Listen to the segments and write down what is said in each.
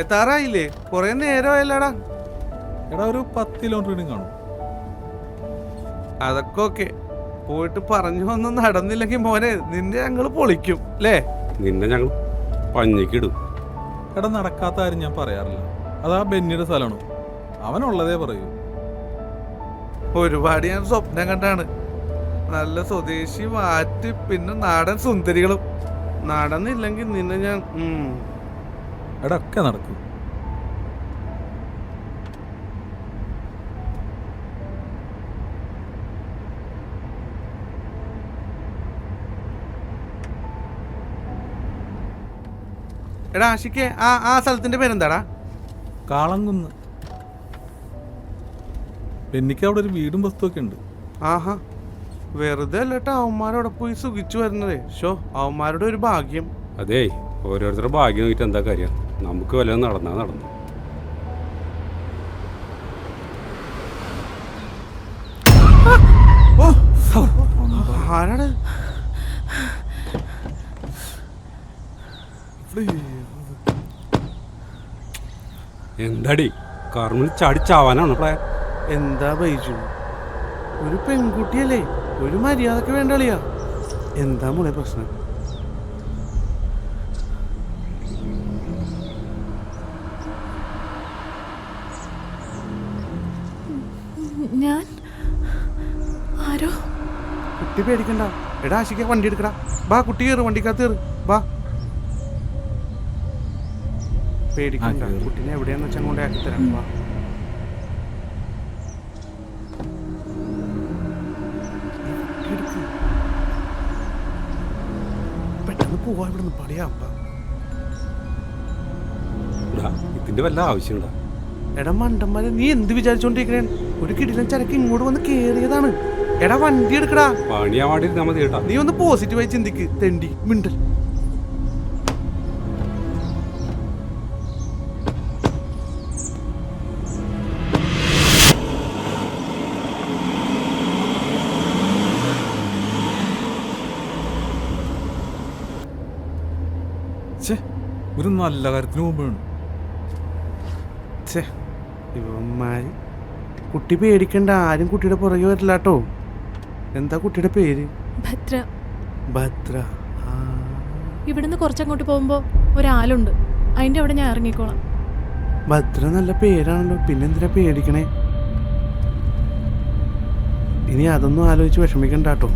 എത്താറായില്ലേ? കൊറേ നേരമായല്ലടാ. എടാ ഒരു 10 കിലോമീറ്റർ കാണും. അതൊക്കെ ഓക്കെ. പോയിട്ട് പറഞ്ഞു ഒന്നും നടന്നില്ലെങ്കിൽ മോനെ നിന്നെ ഞങ്ങൾ പൊളിക്കും അല്ലേ? നിന്നെ ഞങ്ങൾ പഞ്ഞിക്കിടും. എടാ നടക്കാത്ത കാര്യം ഞാൻ പറയാറില്ല. അതാ ബെന്നിയുടെ സ്ഥലമാണ്. അവനുള്ളതേ പറയൂ. ഒരുപാട് ഞാൻ സ്വപ്നം കണ്ടാണ്. നല്ല സ്വദേശി വാറ്റ് പിന്നെ നാടൻ സുന്ദരികളും. നടന്നില്ലെങ്കിൽ നിന്നെ ഞാൻ എടാ ഒക്കെ നടക്കും. എടാ ആഷിക്കേ, ആ സ്ഥലത്തിന്റെ പേരെന്താടാ? കാളംകുന്ന്. ബെന്നിക്ക് അവിടെ ഒരു വീടും വസ്തുവൊക്കെ ഉണ്ട്. ആഹാ, വെറുതെ അല്ലട്ടാ അവന്മാരോടെ പോയി സുഖിച്ചു വരുന്നതേ. ഷോ, അവന്മാരുടെ ഒരു ഭാഗ്യം. അതേ, ഓരോരുത്തരുടെ ഭാഗ്യം നോക്കിയിട്ട് എന്താ കാര്യം? നമുക്ക് വല്ലതും നടന്നു. ആരാണ്? എന്താടി കർമ്മിൽ ചാടിച്ചാവാനാണ് പ്ലാൻ? എന്താ ബൈജു, ഒരു പെൺകുട്ടിയല്ലേ, ഒരു മര്യാദക്ക് വേണ്ട കളിയാ. എന്താ മോളെ പ്രശ്നം? ഞാൻ ആരോ? കുട്ടി പേടിക്കണ്ട. എടാ ആശിക്ക, വണ്ടി എടുക്കടാ. ബാ കുട്ടി കയറ്, വണ്ടിക്കകത്ത് കയറ്. ബാ, പേടിക്കണ്ട. കുട്ടീനെ എവിടെയാന്ന് വെച്ചാൽ കൊണ്ട് ആക്കി തരാം. വാ, പെട്ടെന്ന് പോവാ ഇവിടുന്ന്. പടിയാ ഇതിന്റെ വല്ല ആവശ്യമുണ്ടോ? എടാ മണ്ടന്മാരെ, നീ എന്ത് വിചാരിച്ചോണ്ടിരിക്കണേ? ഒരു കിടിലൻ ചരക്ക് ഇങ്ങോട്ട് വന്ന് കേറിയതാണ്. എടാ വണ്ടി എടുക്കടാ. പണിയാവാണ്ടിരുന്നാ മതി കേട്ടാ. നീ ഒന്ന് പോസിറ്റീവായി ചിന്തിക്ക്. തെണ്ടി മിണ്ടൽ. ഒരു നല്ല കാര്യത്തിന് പോകുമ്പോഴാണ്. ഇവന്മാര് കുട്ടി പേടിക്കണ്ട. ആരും കുട്ടിയുടെ പുറകെ വരില്ല കേട്ടോ. എന്താ കുട്ടിയുടെ പേര്? ഭദ്ര. ഭദ്ര. ഇവിടുന്ന് കുറച്ചങ്ങോട്ട് പോകുമ്പോ ഒരാളുണ്ട്, അതിന്റെ അവിടെ ഞാൻ ഇറങ്ങിക്കോളാം. ഭദ്ര നല്ല പേരാണല്ലോ, പിന്നെന്തിനാ പേടിക്കണേ? ഇനി അതൊന്നും ആലോചിച്ച് വിഷമിക്കണ്ട കേട്ടോ.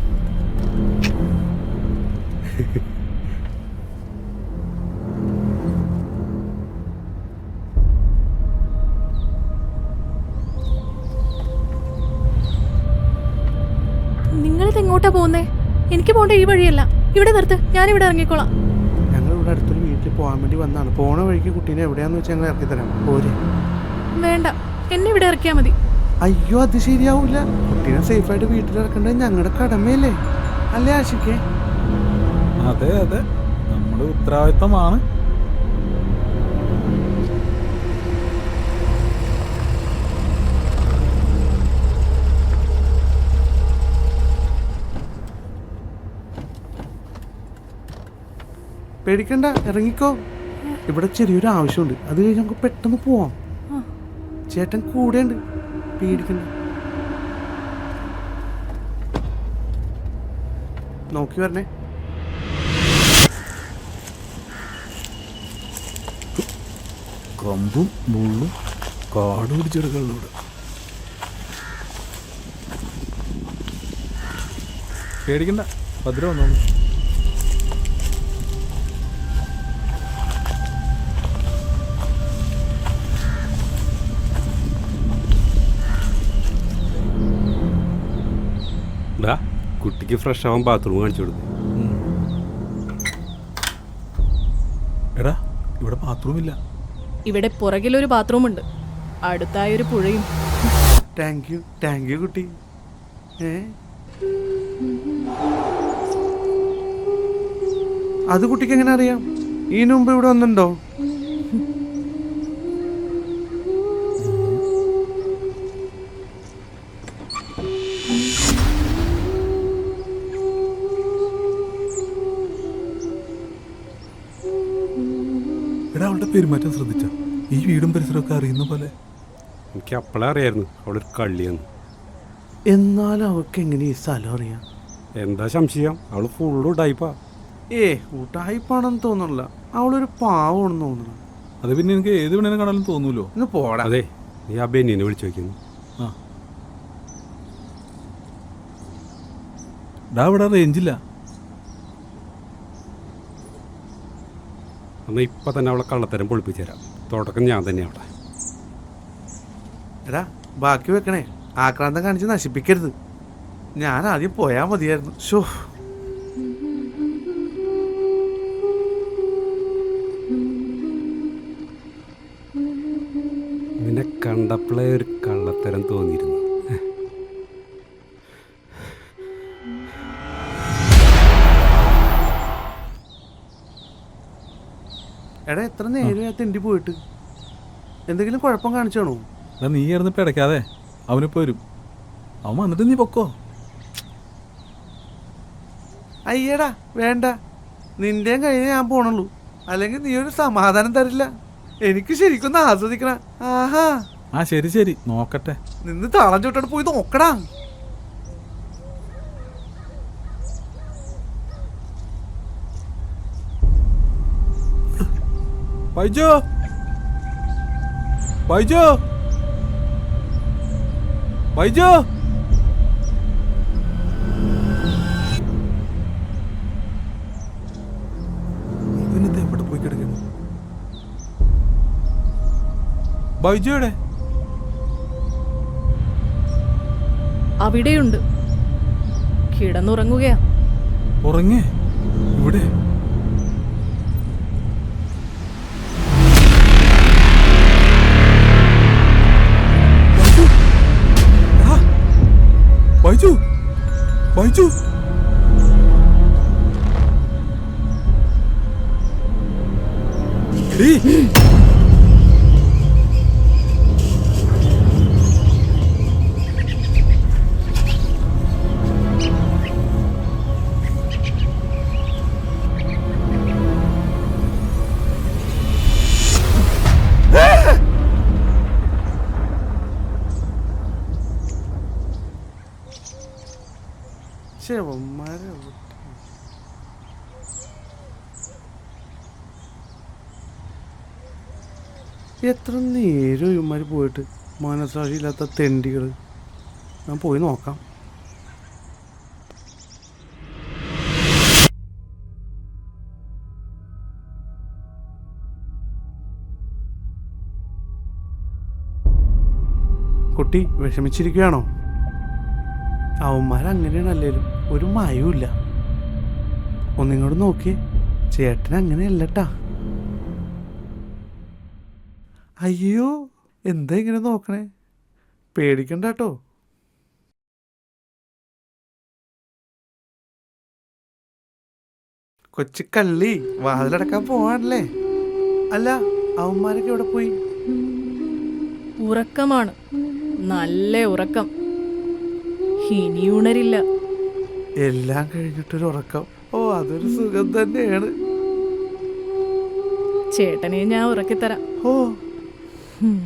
നിങ്ങളിത് എങ്ങോട്ടാ പോകുന്നേ? എനിക്ക് പോകേണ്ട ഈ വഴിയല്ല. ഇവിടെ നിർത്ത്, ഞാനിവിടെ ഇറങ്ങിക്കോളാം. ഞങ്ങൾ ഇവിടെ അടുത്തൊരു വീട്ടിൽ പോകാൻ വേണ്ടി വന്നാണ്. പോണ വഴിക്ക് കുട്ടീനെ എവിടെയാന്ന് വെച്ചാൽ ഞങ്ങൾ ഇറക്കി തരാം. പോരെ? വേണ്ട, എന്നെ ഇവിടെ ഇറക്കിയാൽ മതി. അയ്യോ, അത് ശരിയാവൂല. കുട്ടീനെ സേഫായിട്ട് വീട്ടിൽ ഇറക്കേണ്ടത് ഞങ്ങളുടെ കടമയല്ലേ? അല്ലേ ആശിക്കേ? അതെ അതെ, നമ്മുടെ ഉത്തരവാദിത്തമാണ്. പേടിക്കണ്ട, ഇറങ്ങിക്കോ. ഇവിടെ ചെറിയൊരു ആവശ്യമുണ്ട്, അത് കഴിഞ്ഞ് നമുക്ക് പെട്ടെന്ന് പോവാം. ചേട്ടൻ കൂടെ ഉണ്ട്, പേടിക്കണ്ട. നോക്കി വരണേ. കമ്പും മുള്ളും കാട് പിടിച്ചെടുക്കളിലൂടെ. പേടിക്കണ്ട, ഭദ്ര വന്നോളൂ. കുട്ടിക്ക് ഫ്രഷ് ആവാൻ ബാത്റൂം കാണിച്ചു കൊടുക്കും. എടാ ഇവിടെ ബാത്റൂം ഇല്ല. ഇവിടെ പുറകിലൊരു ബാത്റൂം ഉണ്ട്, അടുത്തായൊരു പുഴയും. താങ്ക് യു കുട്ടി. അത് കുട്ടിക്ക് എങ്ങനെ അറിയാം? ഇതിനു മുമ്പ് ഇവിടെ വന്നിട്ടുണ്ടോ? എടാ അവളുടെ പെരുമാറ്റം ശ്രദ്ധിച്ച? ഈ വീടും പരിസരമൊക്കെ അറിയുന്ന പോലെ. എനിക്ക് അപ്പോഴേ അറിയായിരുന്നു അവളൊരു കള്ളിയെന്ന്. എന്നാലും അവൾക്ക് എങ്ങനെ ഈ സ്ഥലം അറിയാം? എന്താ സംശയം? അവൾ ഫുള്ള് ടൈപ്പാ. ഊട്ടായിപ്പാണെന്ന് തോന്നണില്ല, അവളൊരു പാവമാണെന്ന് തോന്നണം. അത് പിന്നെ എനിക്ക് ഏത് പെണ്ണിനെ കാണാനും തോന്നൂലോ. ഇന്ന് പോടാ. അതെ, നീ ആ ബെന്നിനെ വിളിച്ചു വയ്ക്കുന്നു. ആ ഡാ, ഇവിടെ റേഞ്ചില്ല. എന്നാൽ ഇപ്പം തന്നെ അവളെ കള്ളത്തരം പൊളിപ്പിച്ചു തരാം. തുടക്കം ഞാൻ തന്നെ അവിടെ. എടാ, ബാക്കി വെക്കണേ, ആക്രാന്തം കാണിച്ച് നശിപ്പിക്കരുത്. ഞാൻ ആദ്യം പോയാൽ മതിയായിരുന്നു. ഷോ, നിന്നെ കണ്ടപ്പോഴേ ഒരു കള്ളത്തരം തോന്നിയിരുന്നു. എടാ, എത്ര നേരം തെണ്ടി പോയിട്ട് എന്തെങ്കിലും കുഴപ്പം കാണിച്ചാണോ? എടാ, നീ ആയിരുന്നു പിടയ്ക്കാതെ, അവനിപ്പോൾ വരും. അവൻ വന്നിട്ട് നീ പൊക്കോ. അയ്യടാ വേണ്ട, നിന്റെയും കഴിഞ്ഞ് ഞാൻ പോണുള്ളൂ, അല്ലെങ്കിൽ നീ ഒരു സമാധാനം തരില്ല. എനിക്ക് ശരിക്കൊന്ന് ആസ്വദിക്കണം. ആഹാ, ആ ശരി ശരി, നോക്കട്ടെ. നിന്ന് താളം ചുട്ടോട്ട് പോയി നോക്കടാ. ബൈജു, ബൈജു, ബൈജു. ഇവനെന്താ എവിടെ പോയി കിടക്കുന്നു? ബൈജു എവിടെ? അവിടെയുണ്ട്, കിടന്നുറങ്ങുകയാ. ഉറങ്ങേ? ഇവിടെ? ബൈജു, ബൈജു, ശവന്മാരെ എത്ര നേരം ഇവന്മാര് പോയിട്ട്, മനസാക്ഷിയില്ലാത്ത തെണ്ടികൾ. ഞാൻ പോയി നോക്കാം. കുട്ടി വിഷമിച്ചിരിക്കുകയാണോ? അവന്മാരങ്ങനെയാണല്ലേലും ഒരു മയവുമില്ല. ഒന്നിങ്ങോട്ട് നോക്കിയേ, ചേട്ടൻ അങ്ങനെയല്ലട്ടാ. അയ്യോ, എന്താ ഇങ്ങനെ നോക്കണേ? പേടിക്കണ്ട കേട്ടോ. കൊച്ചു കള്ളി, വാതിലടക്കാൻ പോവാണല്ലേ? അല്ല, അവന്മാരൊക്കെ എവിടെ പോയി? ഉറക്കമാണ്, നല്ല ഉറക്കം. ഇനി ഉണരില്ല. എല്ലാം കഴിഞ്ഞിട്ടൊരു ഉറക്കം. ഓ, അതൊരു സുഖം തന്നെയാണ്. ചേട്ടനെ ഞാൻ ഉറക്കിത്തരാം. ഓ, ഉം.